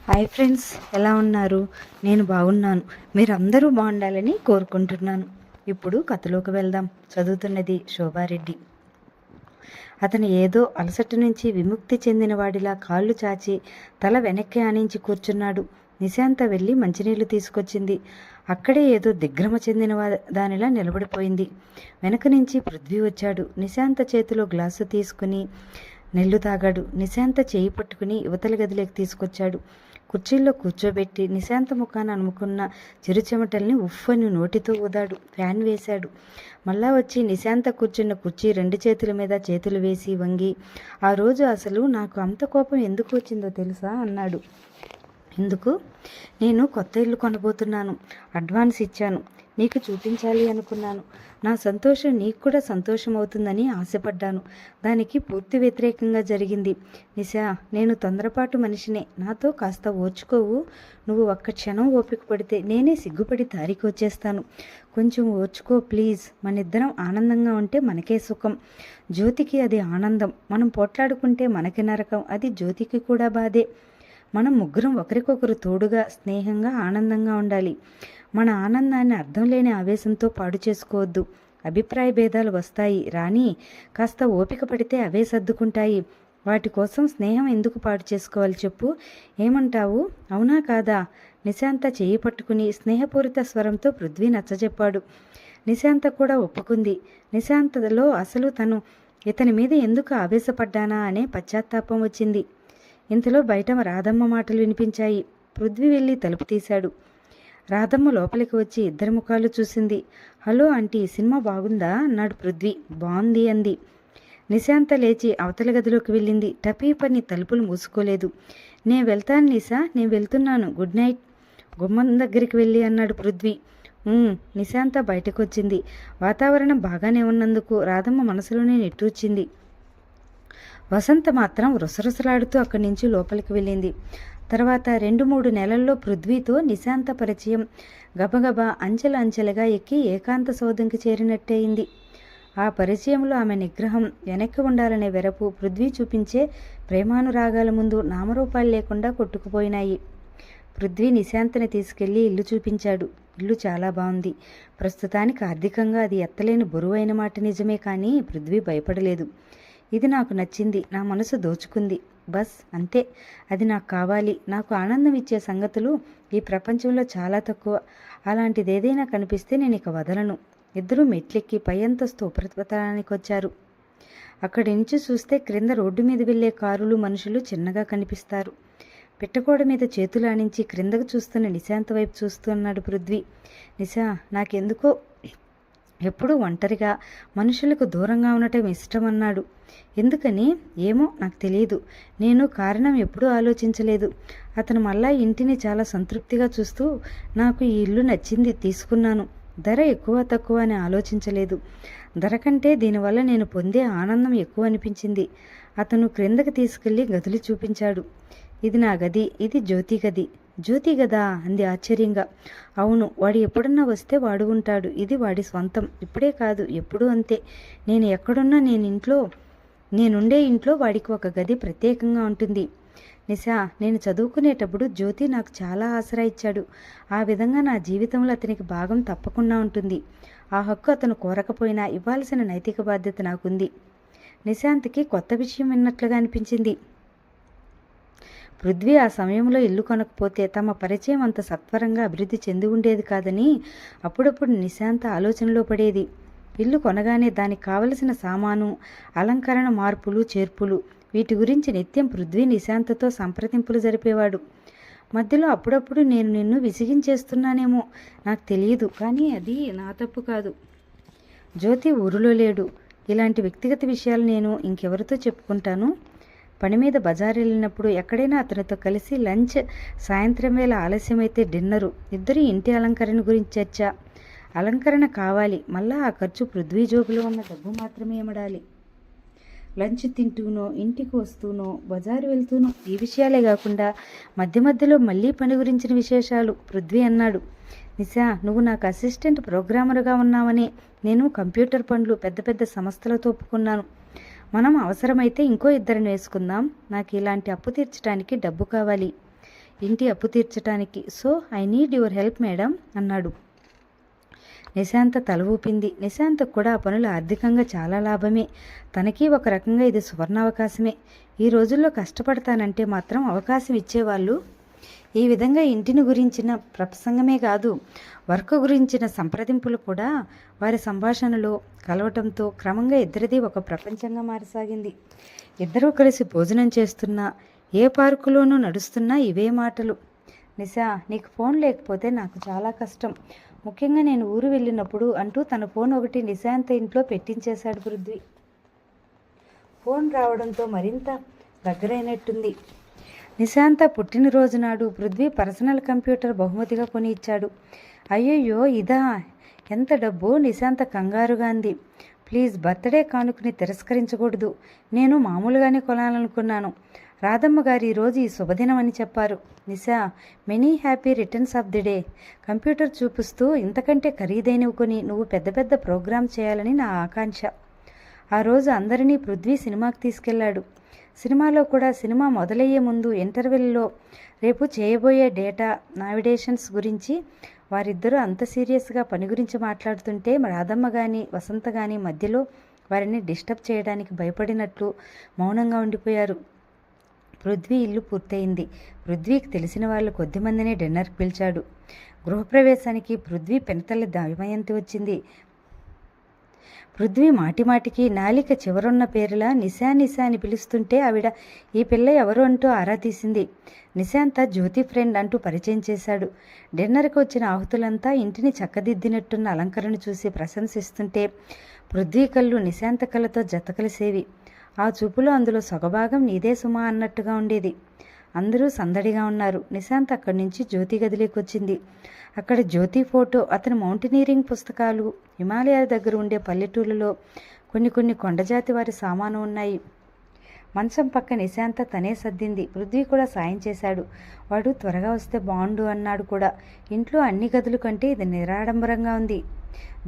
Hi friends, ఎలా ఉన్నారు? నేను బాగున్నాను. మీరందరూ బాగుండాలని కోరుకుంటున్నాను. ఇప్పుడు కథలోకి వెళ్దాం. చదువుతున్నది శోభారెడ్డి. అతను ఏదో అలసట నుంచి విముక్తి చెందిన వాడిలా కాళ్ళు చాచి తల వెనక్కి ఆనించి కూర్చున్నాడు. నిశాంత వెళ్ళి మంచినీళ్లు తీసుకొచ్చింది. అక్కడే ఏదో దిగ్భ్రమ చెందిన దానిలా నిలబడిపోయింది. వెనక నుంచి పృథ్వీ వచ్చాడు. నిశాంత చేతిలో గ్లాసు తీసుకుని నీళ్లు తాగాడు. నిశాంత చేయి పట్టుకుని యువతల గదిలోకి తీసుకొచ్చాడు. కుర్చీల్లో కూర్చోబెట్టి నిశాంత ముఖాన్ని అనుకున్న చిరుచెమటల్ని ఉఫ్ఫని నోటితో ఊదాడు. ఫ్యాన్ వేశాడు. మళ్ళా వచ్చి నిశాంత కూర్చున్న కుర్చీ రెండు చేతుల మీద చేతులు వేసి వంగి, ఆ రోజు అసలు నాకు అంత కోపం ఎందుకు వచ్చిందో తెలుసా అన్నాడు. ఎందుకు? నేను కొత్త ఇల్లు కొనబోతున్నాను. అడ్వాన్స్ ఇచ్చాను. నీకు చూపించాలి అనుకున్నాను. నా సంతోషం నీకు కూడా సంతోషం అవుతుందని ఆశపడ్డాను. దానికి పూర్తి వ్యతిరేకంగా జరిగింది. నిశా, నేను తొందరపాటు మనిషినే. నాతో కాస్త ఓర్చుకోవు. నువ్వు ఒక్క క్షణం ఓపిక పడితే నేనే సిగ్గుపడి దారికి వచ్చేస్తాను. కొంచెం ఓర్చుకో ప్లీజ్. మనిద్దరం ఆనందంగా ఉంటే మనకే సుఖం. జ్యోతికి అది ఆనందం. మనం పోట్లాడుకుంటే మనకి నరకం. అది జ్యోతికి కూడా బాధే. మనం ముగ్గురం ఒకరికొకరు తోడుగా, స్నేహంగా, ఆనందంగా ఉండాలి. మన ఆనందాన్ని అర్థం లేని ఆవేశంతో పాడు చేసుకోవద్దు. అభిప్రాయ భేదాలు వస్తాయి రాని, కాస్త ఓపిక పడితే అవే సర్దుకుంటాయి. వాటి కోసం స్నేహం ఎందుకు పాడు చేసుకోవాలి చెప్పు? ఏమంటావు? అవునా కాదా? నిశాంత చేయి పట్టుకుని స్నేహపూరిత స్వరంతో పృథ్వీ నచ్చజెప్పాడు. నిశాంత కూడా ఒప్పుకుంది. నిశాంతలో అసలు తను ఇతని మీద ఎందుకు ఆవేశపడ్డానా అనే పశ్చాత్తాపం వచ్చింది. ఇంతలో బయట రాధమ్మ మాటలు వినిపించాయి. పృథ్వీ వెళ్ళి తలుపు తీశాడు. రాధమ్మ లోపలికి వచ్చి ఇద్దరి ముఖాలు చూసింది. హలో ఆంటీ, సినిమా బాగుందా అన్నాడు పృథ్వీ. బాగుంది అంది. నిశాంత లేచి అవతల గదిలోకి వెళ్ళింది. టపీ పని తలుపులు మూసుకోలేదు. నేను వెళ్తాను నిశా, నేను వెళ్తున్నాను. Good night. గుమ్మం దగ్గరికి వెళ్ళి అన్నాడు పృథ్వీ. నిశాంత బయటకు వచ్చింది. వాతావరణం బాగానే ఉన్నందుకు రాధమ్మ మనసులోనే నిట్టూర్చింది. వసంత మాత్రం రుసరుసలాడుతూ అక్కడి నుంచి లోపలికి వెళ్ళింది. తర్వాత 2-3 నెలల్లో పృథ్వీతో నిశాంత పరిచయం గబగబా అంచెలుగా ఎక్కి ఏకాంత సౌధంకి చేరినట్టే అయింది. ఆ పరిచయంలో ఆమె నిగ్రహం, వెనక్కి ఉండాలనే వెరపు, పృథ్వీ చూపించే ప్రేమానురాగాల ముందు నామరూపాలు లేకుండా కొట్టుకుపోయినాయి. పృథ్వీ నిశాంతని తీసుకెళ్లి ఇల్లు చూపించాడు. ఇల్లు చాలా బాగుంది. ప్రస్తుతానికి ఆర్థికంగా అది ఎత్తలేని బరువైన మాట నిజమే, కానీ పృథ్వీ భయపడలేదు. ఇది నాకు నచ్చింది, నా మనసు దోచుకుంది. బస్ అంతే. అది నాకు కావాలి. నాకు ఆనందం ఇచ్చే సంగతులు ఈ ప్రపంచంలో చాలా తక్కువ. అలాంటిది ఏదైనా కనిపిస్తే నేను ఇక వదలను. ఇద్దరూ మెట్లెక్కి పై అంతస్తు ఉపరితలానికి వచ్చారు. అక్కడి నుంచి చూస్తే క్రింద రోడ్డు మీద వెళ్లే కారులు, మనుషులు చిన్నగా కనిపిస్తారు. పిట్టకోడ మీద చేతులు ఆనించి క్రిందకు చూస్తున్న నిశాంత వైపు చూస్తున్నాడు పృథ్వీ. నిశా, నాకెందుకో ఎప్పుడూ ఒంటరిగా, మనుషులకు దూరంగా ఉండటం ఇష్టమన్నాడు. ఎందుకని? ఏమో నాకు తెలియదు. నేను కారణం ఎప్పుడూ ఆలోచించలేదు. అతను మళ్ళా ఇంటిని చాలా సంతృప్తిగా చూస్తూ, నాకు ఈ ఇల్లు నచ్చింది, తీసుకున్నాను. ధర ఎక్కువ తక్కువ అని ఆలోచించలేదు. ధర కంటే దీనివల్ల నేను పొందే ఆనందం ఎక్కువ అనిపించింది. అతను క్రిందకి తీసుకెళ్లి గదులు చూపించాడు. ఇది నా గది, ఇది జ్యోతి గది. జ్యోతి గదా అంది ఆశ్చర్యంగా. అవును, వాడు ఎప్పుడన్నా వస్తే వాడు ఉంటాడు. ఇది వాడి స్వంతం. ఇప్పుడే కాదు, ఎప్పుడూ అంతే. నేను ఎక్కడున్నా నేనుండే ఇంట్లో వాడికి ఒక గది ప్రత్యేకంగా ఉంటుంది. నిశా, నేను చదువుకునేటప్పుడు జ్యోతి నాకు చాలా ఆసరా ఇచ్చాడు. ఆ విధంగా నా జీవితంలో అతనికి భాగం తప్పకుండా ఉంటుంది. ఆ హక్కు అతను కోరకపోయినా ఇవ్వాల్సిన నైతిక బాధ్యత నాకుంది. నిశాంత్కి కొత్త విషయం విన్నట్లుగా అనిపించింది. పృథ్వీ ఆ సమయంలో ఇల్లు కొనకపోతే తమ పరిచయం అంత సత్వరంగా అభివృద్ధి చెంది ఉండేది కాదని అప్పుడప్పుడు నిశాంత ఆలోచనలో పడేది. ఇల్లు కొనగానే దానికి కావలసిన సామాను, అలంకరణ మార్పులు, చేర్పులు, వీటి గురించి నిత్యం పృథ్వీ నిశాంతతో సంప్రదింపులు జరిపేవాడు. మధ్యలో అప్పుడప్పుడు నేను నిన్ను విసిగించేస్తున్నానేమో, నాకు తెలియదు, కానీ అది నా తప్పు కాదు. జ్యోతి ఊరిలో లేడు. ఇలాంటి వ్యక్తిగత విషయాలు నేను ఇంకెవరితో చెప్పుకుంటాను? పని మీద బజారు వెళ్ళినప్పుడు ఎక్కడైనా అతనితో కలిసి లంచ్, సాయంత్రం వేళ ఆలస్యమైతే డిన్నరు, ఇద్దరు ఇంటి అలంకరణ గురించి చర్చ. అలంకరణ కావాలి, మళ్ళా ఆ ఖర్చు పృథ్వీ జోబులో ఉన్న డబ్బు మాత్రమే ఇమడాలి. లంచ్ తింటూనో, ఇంటికి వస్తూనో, బజారు వెళ్తూనో, ఈ విషయాలే కాకుండా మధ్య మధ్యలో మళ్ళీ పని గురించిన విశేషాలు. పృథ్వీ అన్నాడు. నిశా, నువ్వు నాకు అసిస్టెంట్ ప్రోగ్రామర్గా ఉన్నావని నేను కంప్యూటర్ పనులు పెద్ద పెద్ద సంస్థలతో ఒప్పుకున్నాను. మనం అవసరమైతే ఇంకో 2 వేసుకుందాం. నాకు ఇలాంటి అప్పు తీర్చడానికి డబ్బు కావాలి. ఇంటి అప్పు తీర్చడానికి. So I need your help madam అన్నాడు. నిశాంత తల ఊపింది. నిశాంతకు కూడా ఆ పనులు ఆర్థికంగా చాలా లాభమే. తనకి ఒక రకంగా ఇది సువర్ణావకాశమే. ఈ రోజుల్లో కష్టపడతానంటే మాత్రం అవకాశం ఇచ్చేవాళ్ళు ఈ విధంగా ఇంటిని గురించిన ప్రసంగమే కాదు, వర్క్ గురించిన సంప్రదింపులు కూడా వారి సంభాషణలో కలవటంతో క్రమంగా ఇద్దరిది ఒక ప్రపంచంగా మారసాగింది. ఇద్దరూ కలిసి భోజనం చేస్తున్నా, ఏ పార్కులోనూ నడుస్తున్నా ఇవే మాటలు. నిశా, నీకు ఫోన్ లేకపోతే నాకు చాలా కష్టం, ముఖ్యంగా నేను ఊరు వెళ్ళినప్పుడు అంటూ తన ఫోన్ ఒకటి నిశాంత ఇంట్లో పెట్టించేశాడు పృథ్వీ. ఫోన్ రావడంతో మరింత దగ్గరైనట్టుంది. నిశాంత పుట్టినరోజు నాడు పృథ్వీ పర్సనల్ కంప్యూటర్ బహుమతిగా కొని ఇచ్చాడు. అయ్యయ్యో ఇదా, ఎంత డబ్బు? నిశాంత కంగారుగా అంది. ప్లీజ్, బర్త్డే కానుకని తిరస్కరించకూడదు. నేను మామూలుగానే కొనాలనుకున్నాను. రాధమ్మ గారు ఈరోజు ఈ శుభదినం అని చెప్పారు. Nisha, many happy returns of the day. Computer చూపిస్తూ, ఇంతకంటే ఖరీదైనవి కొని నువ్వు పెద్ద పెద్ద ప్రోగ్రామ్ చేయాలని నా ఆకాంక్ష. ఆ రోజు అందరినీ పృథ్వీ సినిమాకి తీసుకెళ్లాడు. సినిమాలో కూడా సినిమా మొదలయ్యే ముందు ఇంటర్వెల్లో రేపు చేయబోయే డేటా నావిగేషన్స్ గురించి వారిద్దరూ అంత సీరియస్గా పని గురించి మాట్లాడుతుంటే రాధమ్మ కానీ వసంత కానీ మధ్యలో వారిని డిస్టర్బ్ చేయడానికి భయపడినట్లు మౌనంగా ఉండిపోయారు. పృథ్వీ ఇల్లు పూర్తయింది. పృథ్వీకి తెలిసిన వాళ్ళు కొద్దిమందిని డిన్నర్కి పిలిచాడు. గృహప్రవేశానికి పృథ్వీ పెనతల్లి దమయంతి వచ్చింది. పృథ్వీ మాటిమాటికి నాలిక చివరున్న పేరులా నిశా నిశా అని పిలుస్తుంటే ఆవిడ ఈ పిల్ల ఎవరు అంటూ ఆరా తీసింది. నిశాంత జ్యోతి ఫ్రెండ్ అంటూ పరిచయం చేశాడు. డిన్నర్కి వచ్చిన ఆహుతులంతా ఇంటిని చక్కదిద్దినట్టున్న అలంకరణ చూసి ప్రశంసిస్తుంటే పృథ్వీ కళ్ళు నిశాంత కళ్ళతో జతకలిసేవి. ఆ చూపులో అందులో సొగభాగం నీదే సుమా అన్నట్టుగా ఉండేది. అందరూ సందడిగా ఉన్నారు. నిశాంత్ అక్కడి నుంచి జ్యోతి గదిలోకి వచ్చింది. అక్కడ జ్యోతి ఫోటో, అతని మౌంటనీరింగ్ పుస్తకాలు, హిమాలయాల దగ్గర ఉండే పల్లెటూళ్ళలో కొన్ని కొండజాతి వారి సామాను ఉన్నాయి. మంచం పక్క నిశాంత తనే సర్దింది. పృథ్వీ కూడా సాయం చేశాడు. వాడు త్వరగా వస్తే బాగుండు అన్నాడు కూడా. ఇంట్లో అన్ని గదుల కంటే ఇది నిరాడంబరంగా ఉంది.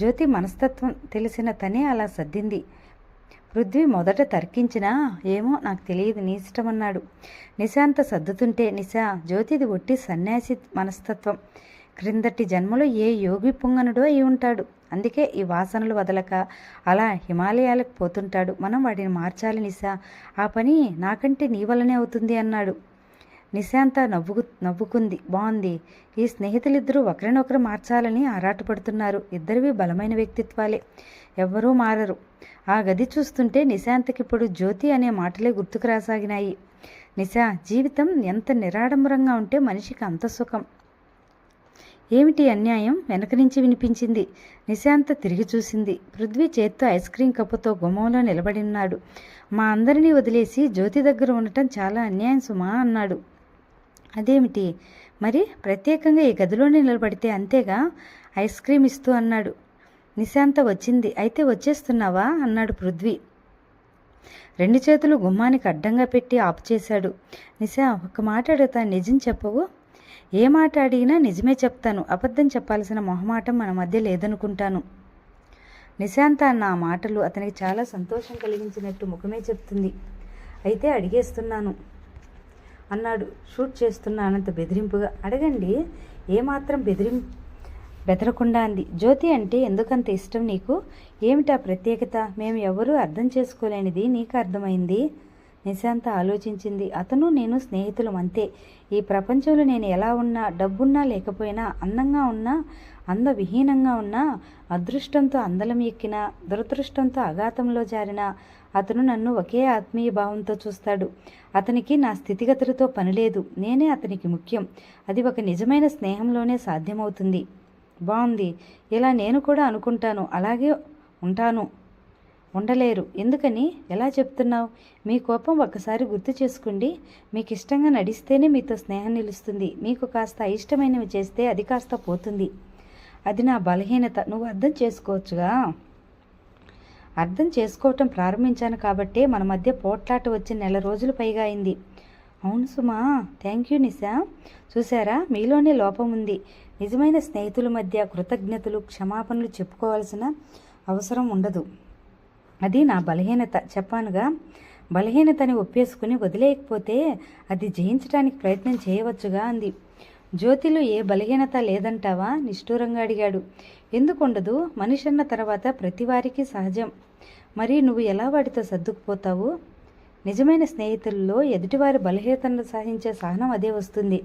జ్యోతి మనస్తత్వం తెలిసిన తనే అలా సర్దింది. పృథ్వీ మొదట తర్కించినా, ఏమో నాకు తెలియదు, నీ ఇష్టమన్నాడు. నిశాంత సర్దుతుంటే, నిశా, జ్యోతిది ఒట్టి సన్యాసి మనస్తత్వం. క్రిందటి జన్మలో ఏ యోగి పొంగనుడో అయి ఉంటాడు. అందుకే ఈ వాసనలు వదలక అలా హిమాలయాలకు పోతుంటాడు. మనం వాడిని మార్చాలి నిశా. ఆ పని నాకంటే నీ వల్లనే అవుతుంది అన్నాడు. నిశాంత నవ్వుకుంది. బాగుంది. ఈ స్నేహితులిద్దరూ ఒకరినొకరు మార్చాలని ఆరాటపడుతున్నారు. ఇద్దరివి బలమైన వ్యక్తిత్వాలే, ఎవ్వరూ మారరు. ఆ గది చూస్తుంటే నిశాంతకిప్పుడు జ్యోతి అనే మాటలే గుర్తుకు రాసాగినాయి. నిశా, జీవితం ఎంత నిరాడంబరంగా ఉంటే మనిషికి అంత సుఖం. ఏమిటి అన్యాయం? వెనక నుంచి వినిపించింది. నిశాంత తిరిగి చూసింది. పృథ్వీ చేత్తో ఐస్ క్రీం కప్పుతో గుమ్మంలో నిలబడి ఉన్నాడు. మా అందరినీ వదిలేసి జ్యోతి దగ్గర ఉండటం చాలా అన్యాయం సుమా అన్నాడు. అదేమిటి మరి? ప్రత్యేకంగా ఈ గదిలోనే నిలబడితే అంతేగా, ఐస్ క్రీం ఇస్తూ అన్నాడు. నిశాంత వచ్చింది. అయితే వచ్చేస్తున్నావా అన్నాడు పృథ్వీ. రెండు చేతులు గుమ్మానికి అడ్డంగా పెట్టి ఆపు చేశాడు. నిశా, ఒక మాట అడుగుతా, నిజం చెప్పవు? ఏ మాట అడిగినా నిజమే చెప్తాను. అబద్ధం చెప్పాల్సిన మొహమాటం మన మధ్య లేదనుకుంటాను. నిశాంత అన్న ఆ మాటలు అతనికి చాలా సంతోషం కలిగించినట్టు ముఖమే చెప్తుంది. అయితే అడిగేస్తున్నాను అన్నాడు షూట్ చేస్తున్నానంత బెదిరింపుగా. అడగండి, ఏమాత్రం బెదరకుండా అంది. జ్యోతి అంటే ఎందుకంత ఇష్టం నీకు? ఏమిటా ప్రత్యేకత? మేము ఎవరూ అర్థం చేసుకోలేనిది నీకు అర్థమైంది. నిశాంత ఆలోచించింది. అతను నేను స్నేహితులం అంతే. ఈ ప్రపంచంలో నేను ఎలా ఉన్నా, డబ్బున్నా లేకపోయినా, అందంగా ఉన్నా, అందవిహీనంగా ఉన్నా, అదృష్టంతో అందలం ఎక్కినా, దురదృష్టంతో అఘాతంలో జారినా అతను నన్ను ఒకే ఆత్మీయ భావంతో చూస్తాడు. అతనికి నా స్థితిగతులతో పనిలేదు. నేనే అతనికి ముఖ్యం. అది ఒక నిజమైన స్నేహంలోనే సాధ్యమవుతుంది. బాగుంది. ఇలా నేను కూడా అనుకుంటాను. అలాగే ఉంటాను. ఉండలేరు. ఎందుకని? ఎలా చెప్తున్నావు? మీ కోపం ఒక్కసారి గుర్తు చేసుకోండి. మీకు ఇష్టంగా నడిస్తేనే మీతో స్నేహం నిలుస్తుంది. మీకు కాస్త అయిష్టమైనవి చేస్తే అది కాస్త పోతుంది. అది నా బలహీనత. నువ్వు అర్థం చేసుకోవచ్చుగా. అర్థం చేసుకోవటం ప్రారంభించాను కాబట్టే మన మధ్య పోట్లాట వచ్చి 1 నెల రోజులు పైగా అయింది. అవును సుమా. థ్యాంక్ యూ నిశా. చూసారా, మీలోనే లోపం ఉంది. నిజమైన స్నేహితుల మధ్య కృతజ్ఞతలు, క్షమాపణలు చెప్పుకోవాల్సిన అవసరం ఉండదు. అది నా బలహీనత. చెప్పానుగా. బలహీనతని ఒప్పేసుకుని వదిలేయకపోతే అది జయించడానికి ప్రయత్నం చేయవచ్చుగా అంది. జ్యోతిలో ఏ బలహీనత లేదంటావా? నిష్ఠూరంగా అడిగాడు. ఎందుకుండదు? మనిషి అన్న తర్వాత ప్రతివారికి సహజం. మరి నువ్వు ఎలా వాటితో సర్దుకుపోతావు? నిజమైన స్నేహితుల్లో ఎదుటివారి బలహీనతను సహించే సహనం అదే వస్తుంది.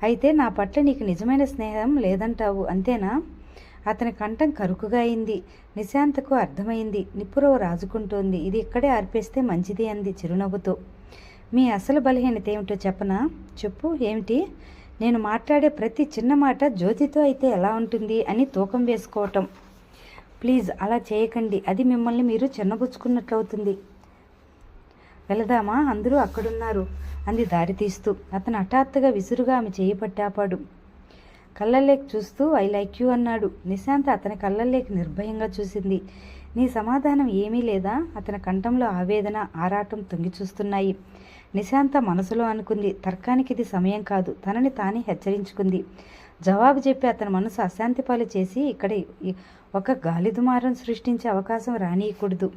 అయితే నా పట్ల నీకు నిజమైన స్నేహం లేదంటావు, అంతేనా? అతని కంఠం కరుకుగా అయింది. నిశాంతకు అర్థమైంది. నిప్పురవ రాజుకుంటోంది. ఇది ఇక్కడే ఆర్పేస్తే మంచిది అంది చిరునవ్వుతో. మీ అసలు బలహీనత ఏమిటో చెప్పనా? చెప్పు. ఏమిటి? నేను మాట్లాడే ప్రతి చిన్న మాట జ్యోతితో అయితే ఎలా ఉంటుంది అని తూకం వేసుకోవటం. ప్లీజ్ అలా చేయకండి. అది మిమ్మల్ని మీరు చిన్నబుచ్చుకున్నట్లవుతుంది. వెళదామా? అందరూ అక్కడున్నారు అంది దారి తీస్తూ. అతను హఠాత్తుగా విసురుగా ఆమె చేయి పట్టాపాడు. కళ్ళల్లోకి చూస్తూ ఐ లైక్ యూ అన్నాడు. నిశాంత అతని కళ్ళల్లోకి నిర్భయంగా చూసింది. నీ సమాధానం ఏమీ లేదా? అతని కంఠంలో ఆవేదన, ఆరాటం తొంగి చూస్తున్నాయి. నిశాంత మనసులో అనుకుంది, తర్కానికి ఇది సమయం కాదు. తనని తానే హెచ్చరించుకుంది. జవాబు చెప్పి అతని మనసు అశాంతి పాలు చేసి ఇక్కడ ఒక గాలిదుమారం సృష్టించే అవకాశం రానీయకూడదు.